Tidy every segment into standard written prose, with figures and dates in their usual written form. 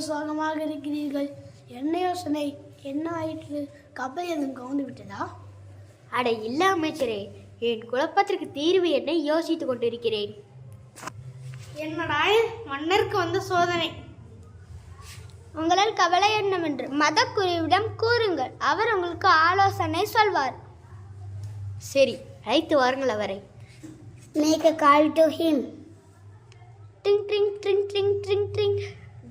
சோகமாக இருக்கிறீர்கள்? என்ன யோசனை? என்ன ஆயிற்று? கப்பல் எதுவும் கவுந்து விட்டதா? அட இல்ல அமைச்சரே, என் குழப்பத்திற்கு தீர்வு என்ன யோசித்துக் கொண்டிருக்கிறேன். என்னடா மன்னருக்கு வந்த சோதனை? உங்களால் கவலை என்னவென்று மதக்குருவிடம் கூறுங்கள், அவர் உங்களுக்கு ஆலோசனை சொல்வார். சரி, அழைத்து வாருங்கள் அவரை. Make a call to him. Tring tring tring tring tring tring.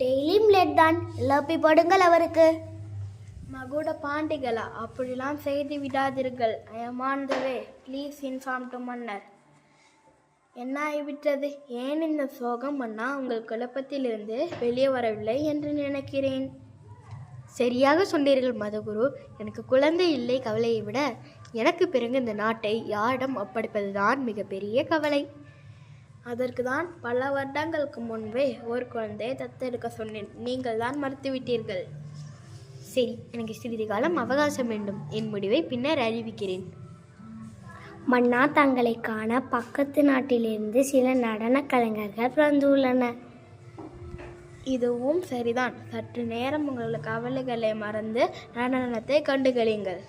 Daily plate தான், எழுப்பி போடுங்கள் அவருக்கு. மகுட பாண்டிகளா, அப்படிலாம் செய்து விடாதீர்கள். I am on the way. Please inform to மன்னர். என்ன ஆகிவிட்டது? ஏன் இந்த சோகம் மன்னா? உங்கள் குழப்பத்திலிருந்து வெளியே வரவில்லை என்று நினைக்கிறேன். சரியாக சொன்னீர்கள் மதகுரு. எனக்கு குழந்தை இல்லை கவலையை விட எனக்கு பிறகு இந்த நாட்டை யாரிடம் ஒப்படைப்பதுதான் மிகப்பெரிய கவலை. அதற்கு தான் பல வருடங்களுக்கு முன்பே ஒரு குழந்தையை தத்தெடுக்க சொன்னேன். நீங்கள் தான் மறுத்துவிட்டீர்கள். சரி, எனக்கு சிறிது காலம் அவகாசம் வேண்டும். என் முடிவை பின்னர் அறிவிக்கிறேன். மன்னா, தங்களை காண பக்கத்து நாட்டிலிருந்து சில நடன கலைஞர்கள் வந்துள்ளனர். இதுவும் சரிதான். சற்று நேரம் உங்கள் கவலைகளை மறந்து நடனத்தை கண்டுகளியுங்கள்.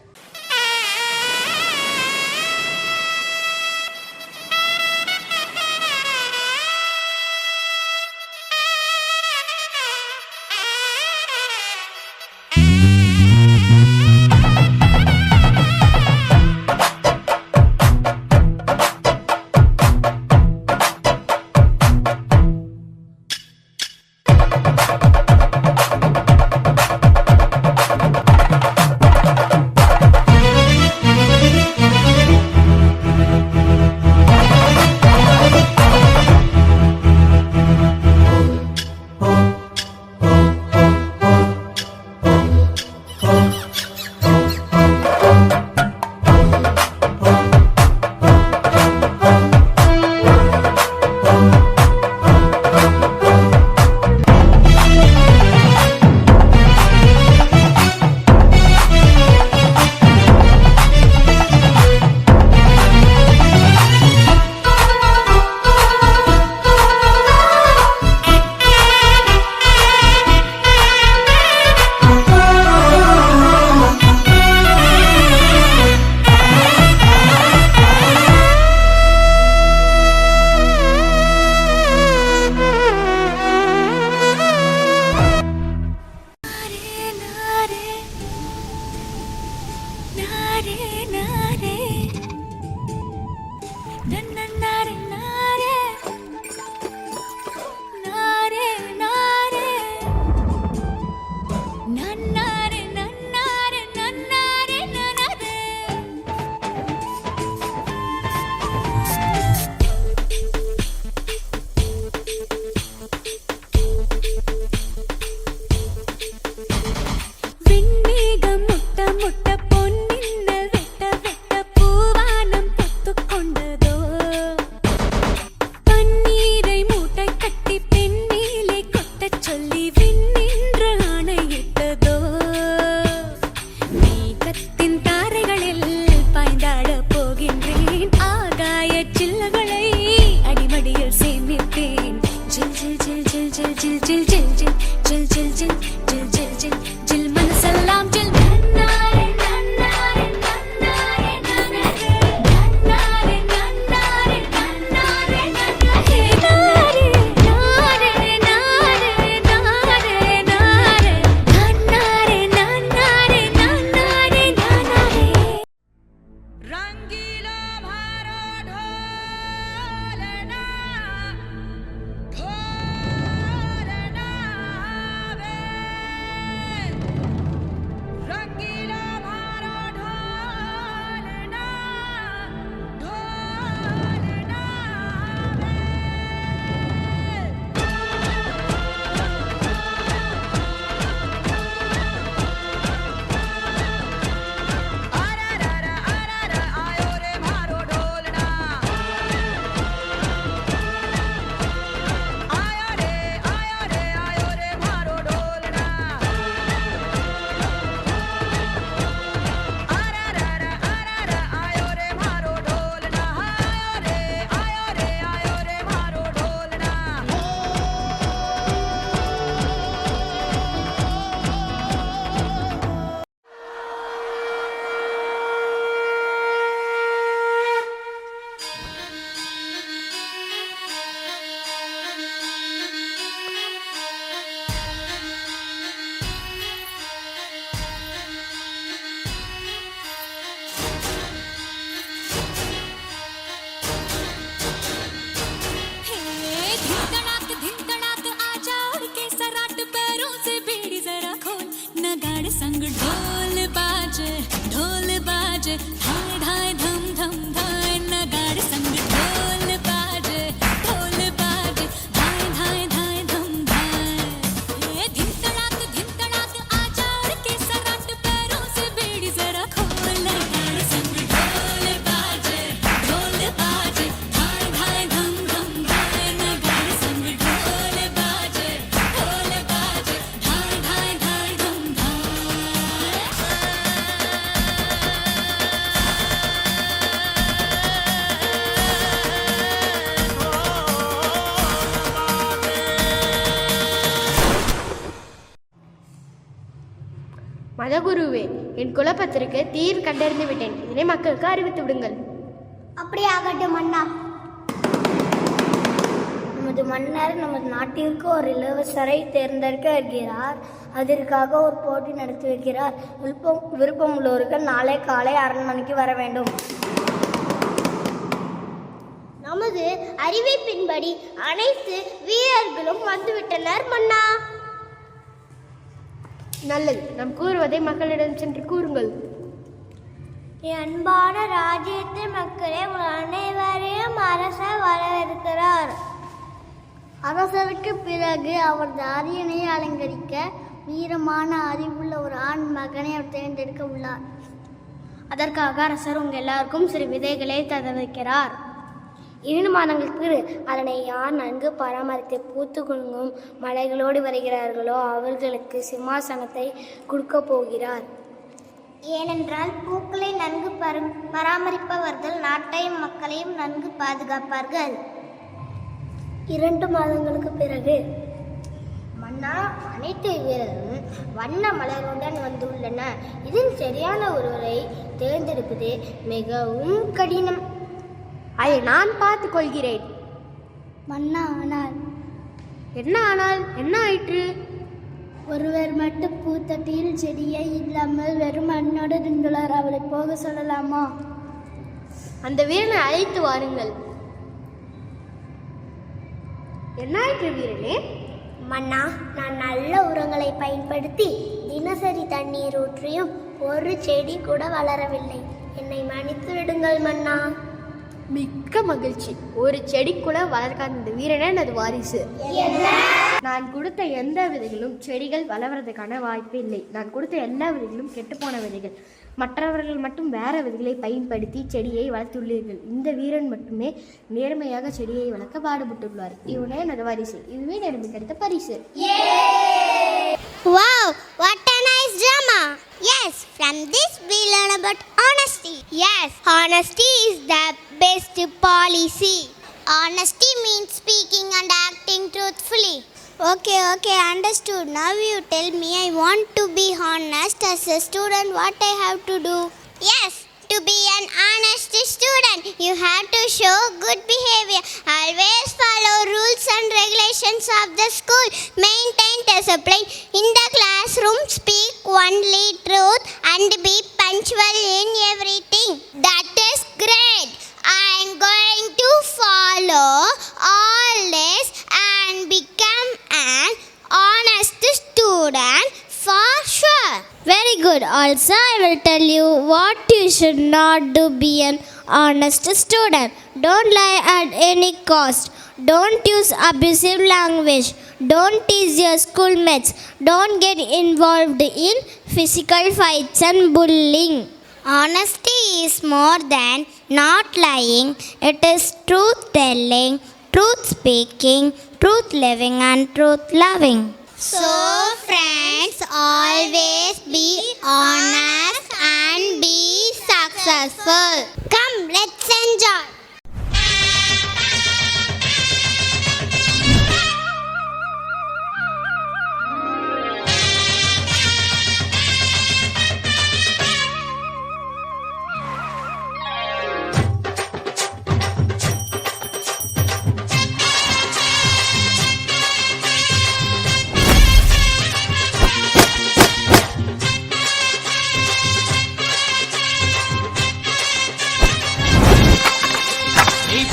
रंग மதகுருவே, என் குழப்பத்திற்கு தீர்வு கண்டறிந்து விட்டேன். இதனை மக்களுக்கு அறிவித்து விடுங்கள். அப்படியே ஆகட்டும் மன்னா. நமது மன்னர் நமது நாட்டிற்கு ஒரு இளவரசரை தேர்ந்தெடுக்க இருக்கிறார். அதற்காக ஒரு போட்டி நடத்தி வைக்கிறார். விருப்பம் உள்ளவர்கள் நாளை காலை 6 மணிக்கு வர வேண்டும். நமது அறிவிப்பின்படி அனைத்து வீரர்களும் வந்துவிட்டனர் மன்னா. நல்லது, நாம் கூறுவதை மக்களிடம் சென்று கூறுங்கள். என் அன்பான ராஜ்யத்து மக்களே, அனைவரையும் அரசர் வரவேற்கிறார். அரசருக்கு பிறகு அவர் அரியணை அலங்கரிக்க வீரமான அறிவுள்ள ஒரு ஆண் மகனை அவர் தேர்ந்தெடுக்க உள்ளார். அதற்காக அரசர் உங்கள் எல்லாருக்கும் சிறு விதைகளை தவிக்கிறார். 2 மாதங்களுக்கு அதனை யார் நன்கு பராமரித்து பூத்து குலுங்கும் மலைகளோடு வருகிறார்களோ அவர்களுக்கு சிம்மாசனத்தை கொடுக்க போகிறார். ஏனென்றால் பூக்களை நன்கு பராமரிப்பவர்கள் நாட்டையும் மக்களையும் நன்கு பாதுகாப்பார்கள். 2 மாதங்களுக்கு பிறகு மன்னா, அனைத்து வீரரும் வண்ண மலருடன் வந்துள்ளன. இதில் சரியான ஒருவரை தேர்ந்தெடுப்பது மிகவும் கடினம். அதை நான் பார்த்து கொள்கிறேன். மன்னா, ஆனால் என்ன ஆயிற்று? ஒருவர் மட்டும் பூத்தட்டியில் செடியை இல்லாமல் வெறும் மண்ணோடு நின்றுள்ளார். அவளை போக சொல்லலாமா? அந்த வீரனை அழைத்து வாருங்கள். என்ன ஆயிற்று வீரனே? மன்னா, நான் நல்ல உரங்களை பயன்படுத்தி தினசரி தண்ணீர் ஊற்றியும் ஒரு செடி கூட வளரவில்லை. என்னை மன்னித்து விடுங்கள் மன்னா. மிக்க மகிழ்ச்சி. ஒரு செடி கூட வளர்க்காத இந்த வீரனே எனது வாரிசு. நான் கொடுத்த எந்த விதைகளும் செடிகள் வளர்வதற்கான வாய்ப்பு இல்லை. நான் கொடுத்த எல்லா விதைகளும் கெட்டுப்போன விதைகள். மற்றவர்கள் மட்டும் வேற விதைகளை பயன்படுத்தி செடியை வளர்த்துள்ளீர்கள். இந்த வீரன் மட்டுமே நேர்மையாக செடியை வளர்க்க பாடுபட்டுள்ளார். இவனே எனது வாரிசு. இதுவே எனக்கு கிடைத்த பரிசு. Wow, what a nice drama. Yes, from this we learn about honesty. Yes, honesty is the best policy. Honesty means speaking and acting truthfully. Okay, understood. Now you tell me, I want to be honest as a student. What I have to do? Yes, to be an honest student, you have to show good behavior. Always follow rules and regulations of the school. Maintain discipline in the classroom. Speak only truth and be punctual in everything. That is great. I am going to follow all this and become an honest student for sure. Very good. Also, I will tell you what you should not do. Be an honest student. Don't lie at any cost. Don't use abusive language. Don't tease your schoolmates. Don't get involved in physical fights and bullying. Honesty is more than not lying. It is truth telling, truth speaking, truth living and truth loving. So friends, always be honest and be successful. Come, let's enjoy.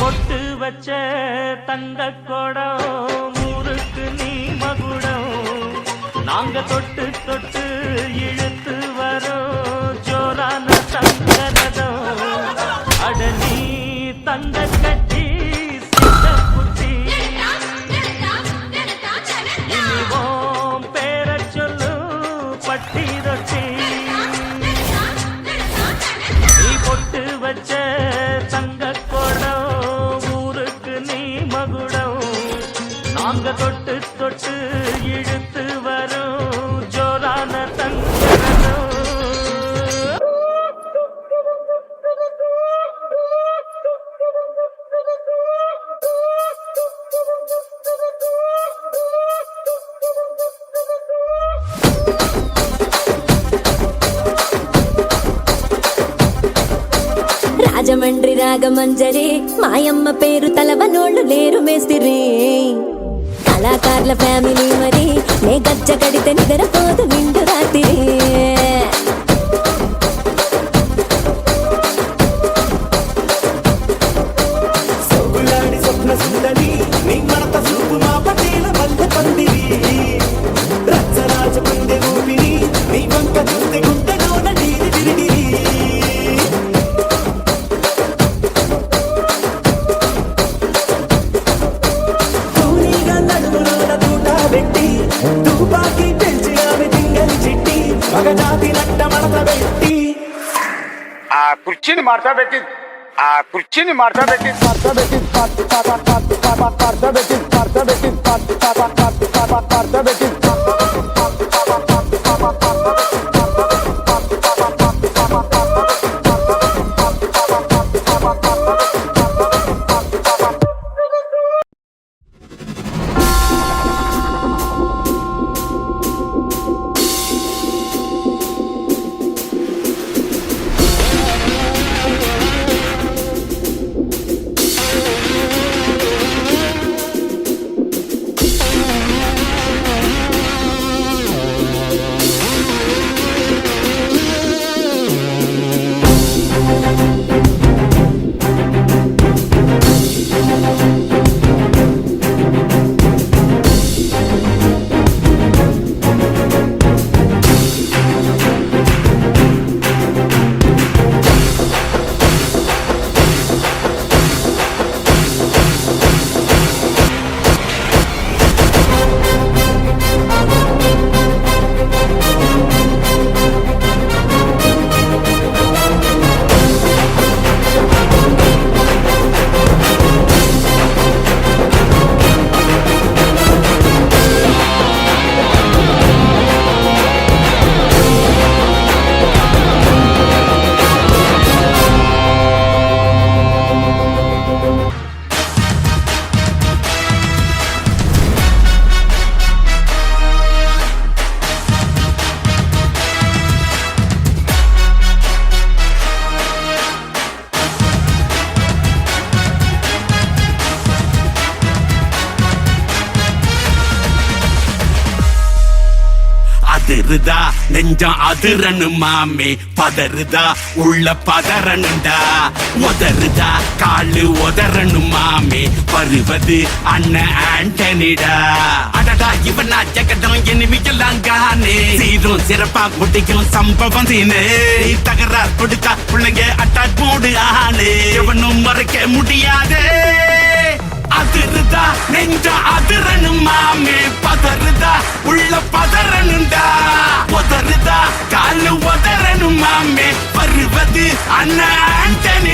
பொட்டு வச்ச தங்க கொடம் ஊருக்கு நீ மகுடம். நாங்க தொட்டு தொட்டு இழுத்து வரோம் ஜோரான தங்கரதம். அட நீ தங்க கட்டி சித்த குட்டி இனிவோம் பேர சொல்லு பட்டி ரொட்டி. நீ பொட்டு வச்ச தங்க கொடம் ஊருக்கு நீ மகுடம். நாங்க தொட்டு தொட்டு இழுத்து வரோம் ஜோரான தங்கரதம். రాజమండ్రి రాగమంజరి మాయమ్మ పేరు తలవనోళ్ళు లేరు మేస్తిరి కళాకారుల ఫ్యామిలీ మరి నే గజ్జ కడితే నిద్రపోదు నిండు రాత్రి సోగులాడి స్వప్న సుందరి నీ మడత చూపు మా పటేల మల్లె పందిరి రచ్చరాజ పందె ఊపిరి నీ వంక చూస్తే గుండెలోన నీరి విరిడిరి కూలీగా నడుములోన తూట పెట్టి తుపాకీ పెంచి ఆమె తింగలి చిట్టి మగజాతి నట్ట మడత పెట్టి ఆ కుర్చీని మార్చబెట్టి அதிருதா நெஞ்சம் அதிரனு மாமே பதறுதா உள்ள பதறனுண்டா உதறுதா காலு உதறனு மாமே வருவது அண்ணன் ஆண்டனிடா அடடா இவனா ஜெகடம் எனிமிக்கலாம் காணே சீரும் சிறப்பா முடிக்கும் சம்பவம் சீனே தகராறு கொடுத்தா பிள்ளைங்க அட்டாக் போடு ஆனே எவனும் மறைக்க முடியாதே அதிருதா நெஞ்ச அதிரனு மாமே பதறுதா உள்ள பதறனுண்டா உதறுதா காலு உதறனு மாமே வருவது அண்ணன் ஆண்டனி